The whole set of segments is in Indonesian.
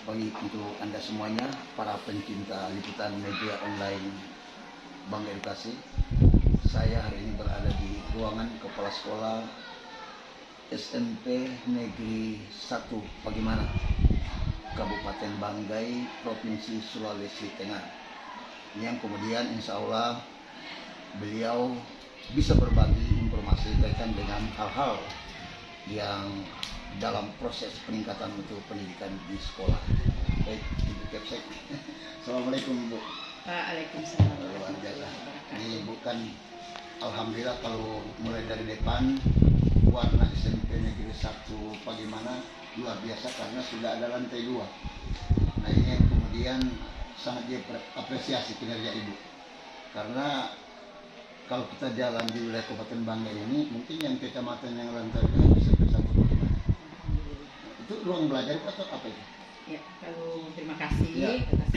pagi untuk Anda semuanya, para pencinta liputan media online Bank Edukasi. Saya hari ini berada di ruangan Kepala Sekolah SMP Negeri 1 Pagimana, Kabupaten Banggai, Provinsi Sulawesi Tengah. Yang kemudian insya Allah beliau bisa berbagi informasi kaitan dengan hal-hal yang dalam proses peningkatan untuk pendidikan di sekolah. Baik, Ibu Kepsek. Assalamualaikum, Bu. Waalaikumsalam. Luar biasa. Ini bukan, alhamdulillah kalau mulai dari depan warna SMP Negeri 1 Pagimana luar biasa karena sudah ada lantai 2. Nah ini yang kemudian sangat diapresiasi kinerja Ibu. Karena kalau kita jalan di wilayah Kabupaten Banggai ini, mungkin yang kecamatan yang lantai 2 bisa ke 1 Pagimana. Itu ruang belajar atau apa itu? Ya, kalau terima kasih atas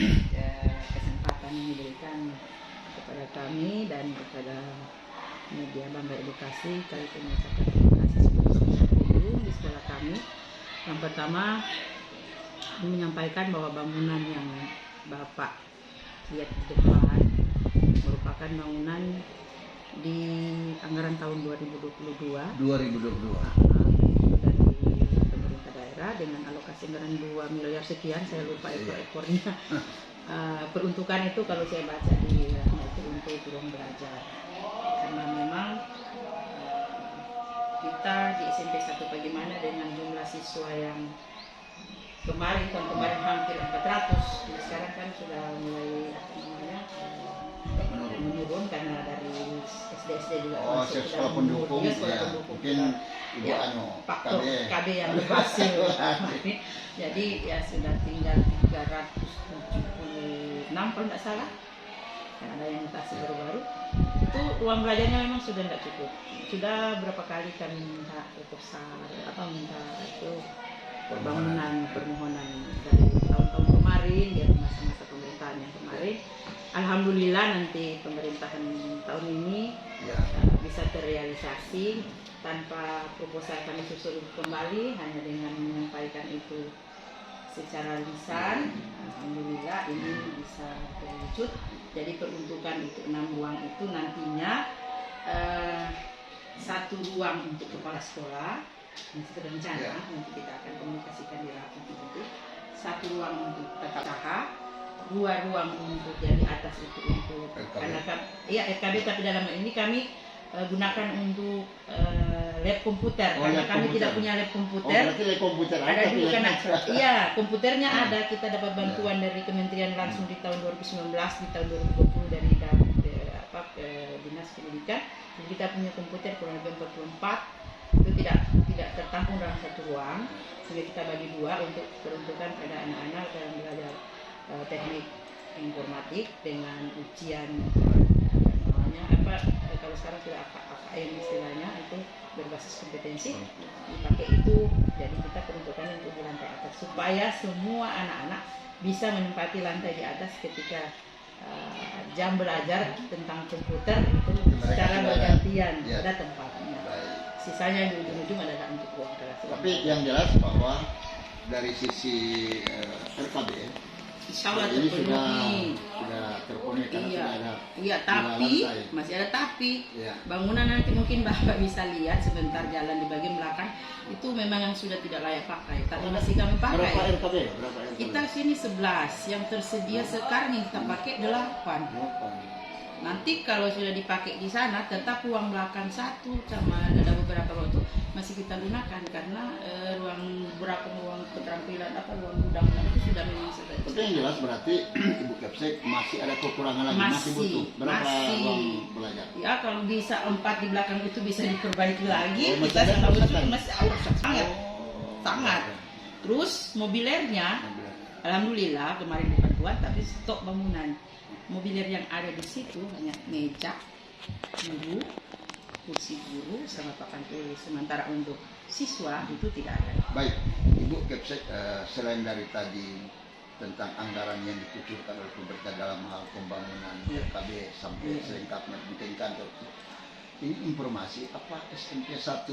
kesempatan yang diberikan kepada kami dan kepada media Bangga Edukasi. Kami mengucapkan terima kasih sebesar di sekolah kami. Yang pertama, kami menyampaikan bahwa bangunan yang Bapak lihat di depan merupakan bangunan di anggaran tahun 2022 dari pemerintah daerah dengan alokasi anggaran 2 miliar sekian, saya lupa ekor-ekornya. Peruntukan itu kalau saya baca di itu untuk ruang belajar, karena memang kita di SMP 1 Pagimana dengan jumlah siswa yang tahun kemarin hampir 400, nah sekarang kan sudah mulai menurun karena dari SD juga masuk sekolah pendukung, mungkin Ibu faktor KB yang berhasil. Jadi ya sudah tinggal 376 kalau tidak salah, dan ada yang mutasi baru-baru. Itu ruang belajarnya memang sudah tidak cukup. Sudah berapa kali kami minta proposal minta itu permohonan dari tahun-tahun kemarin, dari masa-masa pemerintahan yang kemarin. Alhamdulillah nanti pemerintahan tahun ini bisa terrealisasi tanpa proposal kami susun kembali, hanya dengan menyampaikan itu secara lisan. Alhamdulillah ini bisa terwujud. Jadi peruntukan itu 6 ruang itu nantinya 1 ruang untuk kepala sekolah, ini sudah rencana, nanti kita akan komunikasikan di rapat itu. 1 ruang untuk tata usaha, 2 ruang untuk yang di atas itu untuk anak-anak, RKB, tapi dalam ini kami gunakan untuk lab komputer, karena kami tidak punya lab komputer. Berarti lab komputer ada dulu karena komputernya ada, kita dapat bantuan dari kementerian langsung di tahun 2019, di tahun 2020 dari Dinas Pendidikan. Jadi kita punya komputer kurang lebih 44, itu tidak tertampung dalam 1 ruang, sehingga kita bagi 2 untuk peruntukan pada anak-anak dalam belajar teknik informatik dengan ujian kalau sekarang sudah AKM istilahnya, itu berbasis kompetensi dipakai itu. Jadi kita peruntukan untuk di lantai atas supaya semua anak-anak bisa menempati lantai di atas ketika jam belajar tentang komputer itu secara bergantian pada tempatnya. Sisanya di ujung-ujung adalah untuk ruang kelas. Tapi yang jelas bahwa dari sisi RKB insya Allah sudah terpenuhi karena sudah ada. Iya, tapi masih ada bangunan nanti mungkin Bapak bisa lihat sebentar jalan di bagian belakang itu memang yang sudah tidak layak pakai, tapi masih kami pakai. Berapa RKB? Kita sini 11, yang tersedia sekarang yang kita pakai 8. Nanti kalau sudah dipakai di sana, tetap ruang belakang 1 sama ada beberapa ruang itu masih kita gunakan, karena ruang keterampilan ruang gudang itu sudah memang selesai. Tapi yang jelas berarti Ibu Kepsek masih ada kekurangan lagi, masih butuh berapa ruang belajar? Ya kalau bisa 4 di belakang itu bisa diperbaiki lagi. Kita masih sangat. Terus mobilernya, alhamdulillah kemarin bukan buat, tapi stok bangunan. Mobiler yang ada di situ hanya meja guru, kursi guru, sama papan tulis. Sementara untuk siswa itu tidak ada. Baik, Ibu Kepsek, selain dari tadi tentang anggaran yang dikucurkan oleh pemerintah dalam hal pembangunan RKB sampai selengkapnya di kantor, ini informasi apa SMP 1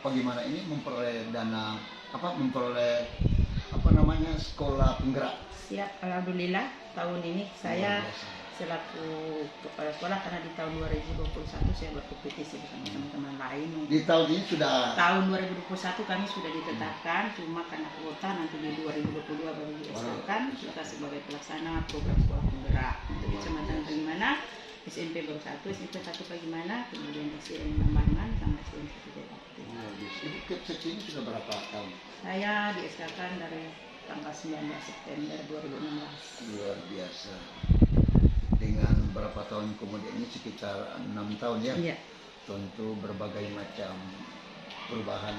Pagimana ini memperoleh dana memperoleh namanya sekolah penggerak. Siap, alhamdulillah tahun ini saya Luar biasa. selaku kepala sekolah, karena di tahun 2021 saya berkompetisi bersama teman-teman lain. Di tahun ini sudah Tahun 2021 kami sudah ditetapkan, cuma karena kuota nanti di 2022 baru diresmikan kita sebagai pelaksana program sekolah penggerak untuk kecamatan Pagimana, SMP baru 1, SMP 1 Pagimana, kemudian SDN Lambangan sama SDN 1 Depok. luar biasa. Ibu Kepsek ini sudah berapa tahun? Saya di SK kan dari tanggal 19 September 2016. Luar biasa. Dengan berapa tahun kemudian ini sekitar 6 tahun ya. Iya. Tentu berbagai macam perubahan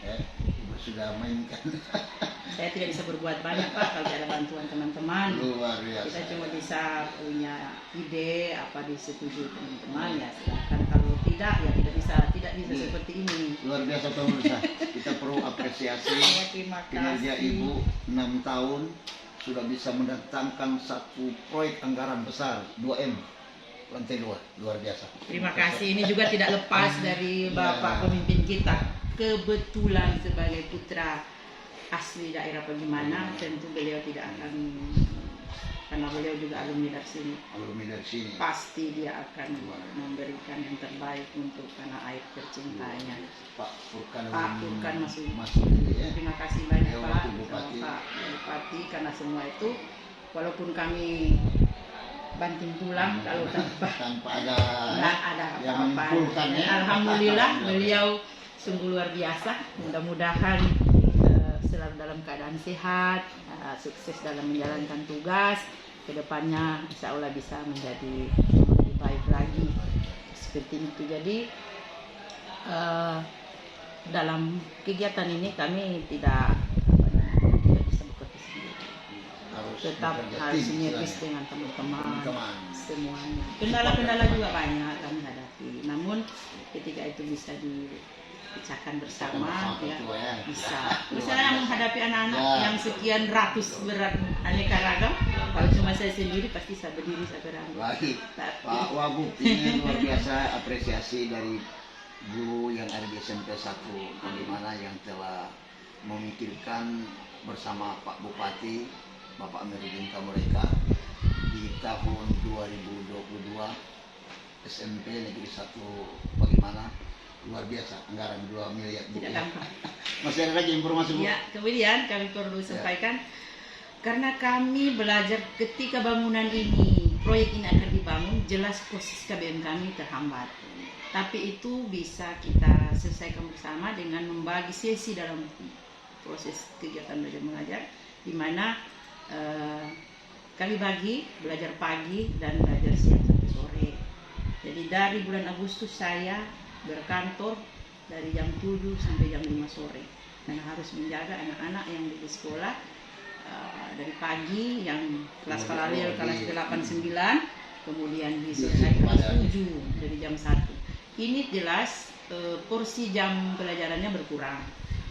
ya. Ibu sudah mainkan. Saya tidak bisa berbuat banyak Pak kalau ada bantuan teman-teman. Luar biasa. Kita cuma bisa punya ide apa disetujui teman-teman ya. Silahkan kalau tidak ya tidak bisa Iya. seperti ini. Luar biasa pemirsa. Kita perlu apresiasi Ya, terima kinerja kasih. Ibu 6 tahun sudah bisa mendatangkan satu proyek anggaran besar 2M lantai 2, luar biasa. Terima kasih. Ini juga tidak lepas dari Bapak pemimpin kita. Kebetulan sebagai putra asli daerah Pagimana, tentu beliau tidak akan, karena beliau juga alumni dari sini, Alumni dari sini. pasti dia akan memberikan yang terbaik untuk tanah air tercintanya. Pak Furkan masuk. ya. Terima kasih banyak Ya, Pak, Wakil sama Bupati. Pak Bupati, karena semua itu walaupun kami banting tulang kalau Tanpa ada nggak ada yang apa-apa. menyimpulkan ya. Alhamdulillah beliau sungguh luar biasa. Mudah-mudahan selalu dalam keadaan sehat, sukses dalam menjalankan tugas. Kedepannya insya Allah bisa menjadi lebih baik lagi seperti itu. Jadi dalam kegiatan ini kami tidak bisa bekerja sendiri. Tetap bekerja harus tim, sinergis istilahnya. dengan teman-teman Teman-teman. semuanya. Kendala-kendala juga banyak kami hadapi. Namun ketika itu bisa dipecahkan bersama ya betul ya. bisa. Luar Misalnya biasa. menghadapi anak-anak Ya. yang sekian ratus berat aneka ragam, kalau cuma saya sendiri pasti saya berdiri saya berangkat. Baik. Tapi Pak Wagub, ini luar biasa apresiasi dari guru yang ada di SMP 1 Pagimana yang telah memikirkan bersama Pak Bupati Bapak Amiruddin Kamureka di tahun 2022 SMP Negeri 1 Pagimana luar biasa anggaran 2 miliar tidak rupiah. gampang. Masih ada lagi informasi Bu? Ya, kemudian kami perlu sampaikan karena kami belajar ketika bangunan ini, proyek ini akan dibangun, jelas proses KBM kami terhambat. Tapi itu bisa kita selesaikan bersama dengan membagi sesi dalam proses kegiatan belajar mengajar, di mana kami bagi belajar pagi dan belajar siang sampai sore. Jadi dari bulan Agustus saya berkantor dari jam 7 sampai jam 5 sore karena harus menjaga anak-anak yang di sekolah dari pagi yang kelas paralel kelas 8 9, kemudian di sore hari kelas 7 dari jam 1. Ini jelas porsi jam pelajarannya berkurang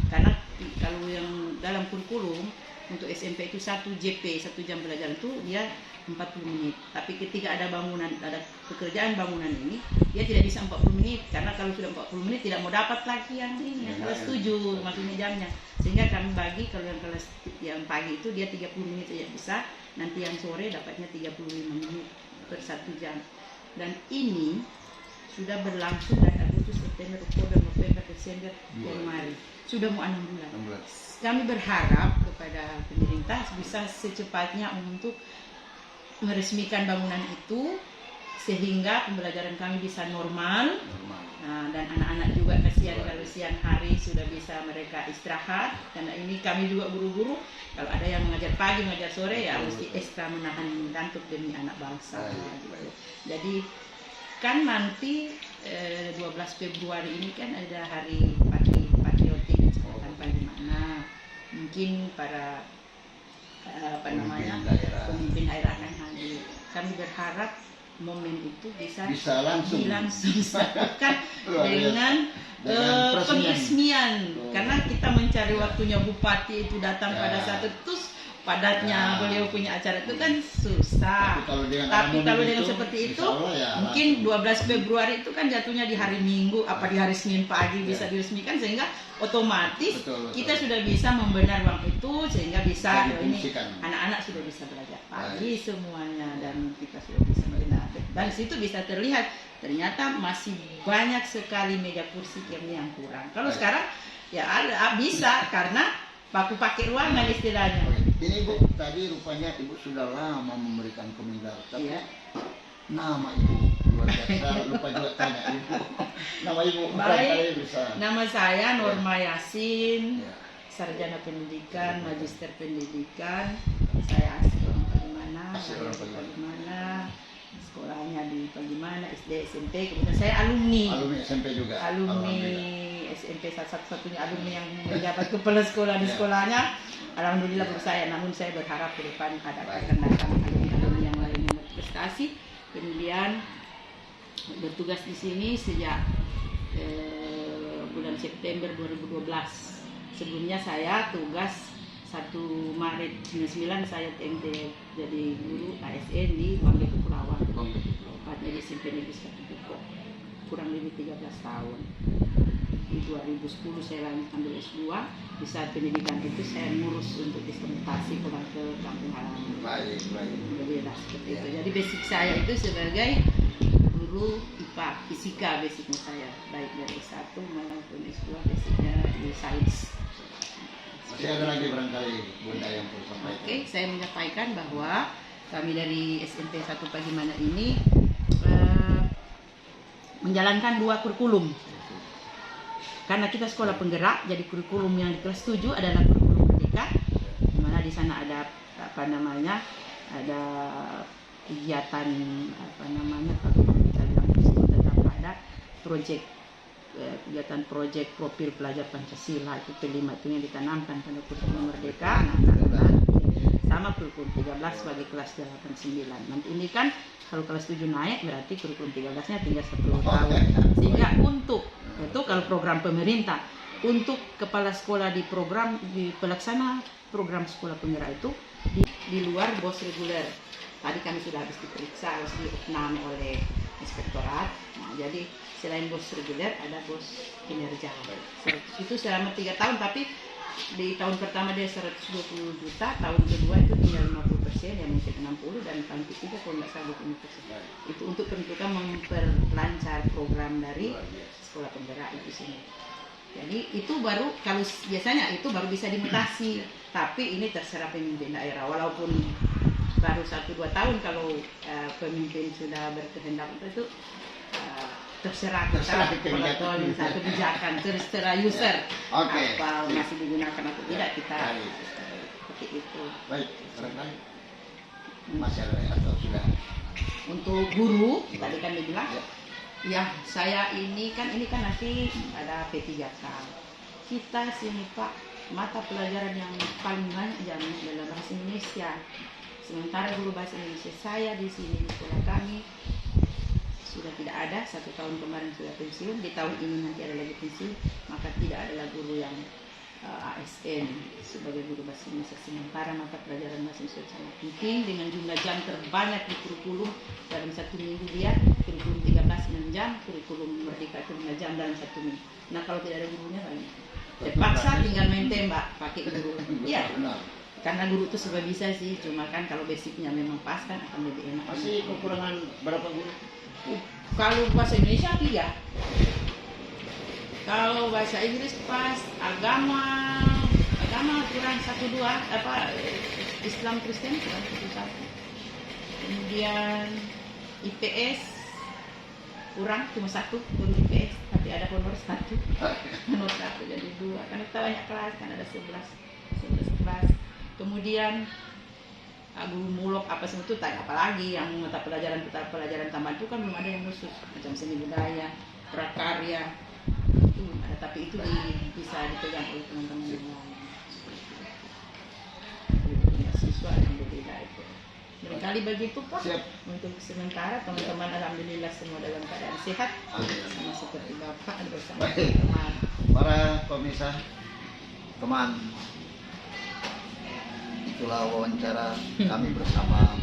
karena kalau yang dalam kurikulum untuk SMP itu 1 JP 1 jam pelajaran itu dia 40 menit. Tapi ketika ada bangunan, ada pekerjaan bangunan ini, dia tidak bisa 40 menit karena kalau sudah 40 menit tidak mau dapat lagi yang ini, yang kelas 7 maksudnya jamnya. Sehingga kami bagi kalau yang kelas yang pagi itu dia 30 menit saja bisa, nanti yang sore dapatnya 35 menit per 1 jam. Dan ini sudah berlangsung dari Agustus, September, Oktober, November, Desember, Januari. Sudah mau 6 bulan. Kami berharap kepada pemerintah bisa secepatnya untuk meresmikan bangunan itu sehingga pembelajaran kami bisa normal. Nah, dan anak-anak juga kasihan kalau siang hari sudah bisa mereka istirahat karena ini kami juga guru-guru kalau ada yang mengajar pagi mengajar sore ya mesti ekstra menahan kantuk demi anak bangsa gitu. Jadi kan nanti 12 Februari ini kan ada hari patriotik kecamatan Pagimana. Mungkin para pemimpin daerah akan hadir. Kami berharap momen itu bisa langsung dilakukan dengan peresmian. Karena kita mencari waktunya bupati itu datang pada saat itu, terus padatnya Ya. beliau punya acara itu kan susah. Tapi kalau dengan seperti itu, insya Allah ya, mungkin 12 Februari itu kan jatuhnya di hari Minggu, apa di hari Senin pagi bisa diresmikan, sehingga otomatis betul. kita sudah bisa membenar uang itu, sehingga bisa Bisa ini difungsikan. anak-anak sudah bisa belajar pagi semuanya, dan kita sudah bisa benar. Dan situ bisa terlihat ternyata masih banyak sekali meja kursi yang kurang. Kalau sekarang ya ada bisa karena baku pakai ruangan istilahnya. Ini Bu, tadi rupanya Ibu sudah lama memberikan komentar, tapi Iya. nama Ibu luar biasa, lupa juga tanya Ibu. Nama Ibu Baik. bisa. Nama saya Norma Yasin, Ya. sarjana pendidikan, magister pendidikan. Saya asli orang Pagimana, Asli lahir orang di Pagimana. Pagimana, sekolahnya di Pagimana, SD, SMP. Kemudian saya alumni SMP juga. alumni Alhamdulillah. SMP, satu-satunya alumni yang menjabat kepala sekolah di Ya. sekolahnya. Alhamdulillah untuk saya, namun saya berharap ke depan ada akan datang alumni yang lain yang berprestasi. Kemudian bertugas di sini sejak bulan September 2012. Sebelumnya saya tugas 1 Maret 99 saya TMT jadi guru ASN di Banggai Kepulauan. Tepatnya di SMP Negeri 1 Bukok. Kurang lebih 13 tahun. Di 2010 saya ambil S2. Di saat pendidikan itu saya ngurus untuk disertasi pulang ke kampung halaman. Baik. Jadi seperti itu. Jadi basic saya itu sebagai guru IPA, fisika basicnya saya, baik dari S1 maupun S2 basicnya di sains. Masih ada lagi barangkali Bunda yang perlu sampaikan. Oke, saya menyampaikan bahwa kami dari SMP 1 Pagimana ini menjalankan 2 kurikulum. Karena kita sekolah penggerak, jadi kurikulum yang di kelas 7 adalah kurikulum merdeka, di mana di sana ada ada kegiatan kalau kita bilang tetap ada kegiatan proyek profil pelajar Pancasila, itu P5 itu yang ditanamkan pada kurikulum merdeka anak-anak, sama kurikulum 13 sebagai kelas 8-9. Nanti ini kan kalau kelas 7 naik berarti kurikulum 13-nya tinggal 10 tahun. Sehingga untuk itu kalau program pemerintah untuk kepala sekolah di pelaksana program sekolah penggerak itu di luar bos reguler. Tadi kami sudah habis diperiksa, harus diopname oleh inspektorat. Nah, jadi selain bos reguler ada bos kinerja. Itu selama 3 tahun, tapi di tahun pertama dia 120 juta, tahun kedua itu tinggal 50%, yang mungkin 60, dan tahun ketiga kalau nggak salah 20%. Itu untuk penentukan memperlancar program dari sekolah penggerak itu sini. Jadi itu baru, kalau biasanya itu baru bisa dimutasi, tapi ini terserah pemimpin daerah. Walaupun baru 1-2 tahun, kalau pemimpin sudah berkehendak itu terserah kita menonton satu kebijakan, terserah user apa masih digunakan atau tidak, kita seperti itu. Baik, barangkali masih ada atau sudah? Untuk guru tadi kan dibilang ya saya ini kan nanti ada P3K. Kita sini Pak, mata pelajaran yang paling banyak adalah bahasa Indonesia. Sementara guru bahasa Indonesia saya di sini di sekolah kami sudah tidak ada, 1 tahun kemarin sudah pensiun, di tahun ini nanti ada lagi pensiun, maka tidak ada guru yang ASN sebagai guru bahasa Indonesia. Sementara mata pelajaran bahasa Indonesia sangat penting dengan jumlah jam terbanyak di kurikulum dalam 1 minggu. Dia kurikulum 13 6 jam, kurikulum merdeka itu 5 jam dalam 1 minggu. Nah kalau tidak ada gurunya terpaksa tinggal main tembak pakai guru. Iya, karena guru itu serba bisa sih, cuma kan kalau basicnya memang pas kan akan lebih enak. Masih kekurangan berapa guru? Kalau bahasa Indonesia 3. Kalau bahasa Inggris pas, agama kurang 1-2, Islam Kristen kurang 1. Kemudian IPS kurang cuma 1 guru IPS, tapi ada honor 1. Honor 1 jadi 2. Karena kita banyak kelas, kan ada 11 kelas. Kemudian guru mulok apa semua itu tak, apalagi yang mata pelajaran tambahan itu kan belum ada yang khusus, macam seni budaya, prakarya itu ada, tapi itu bisa dipegang oleh teman-teman yang lain. Siswa yang berbeda itu. Barangkali begitu Pak. Siap. Untuk sementara teman-teman alhamdulillah semua dalam keadaan sehat, sama seperti Bapak bersama teman. Para pemirsa, teman itulah wawancara kami bersama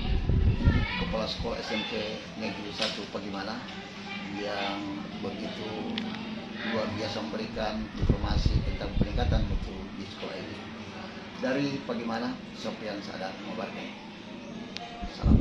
Kepala Sekolah SMP Negeri 1 Pagimana yang begitu luar biasa memberikan informasi tentang peningkatan mutu di sekolah ini. Dari Pagimana, Sofian Sadar mengabarkan. Salam.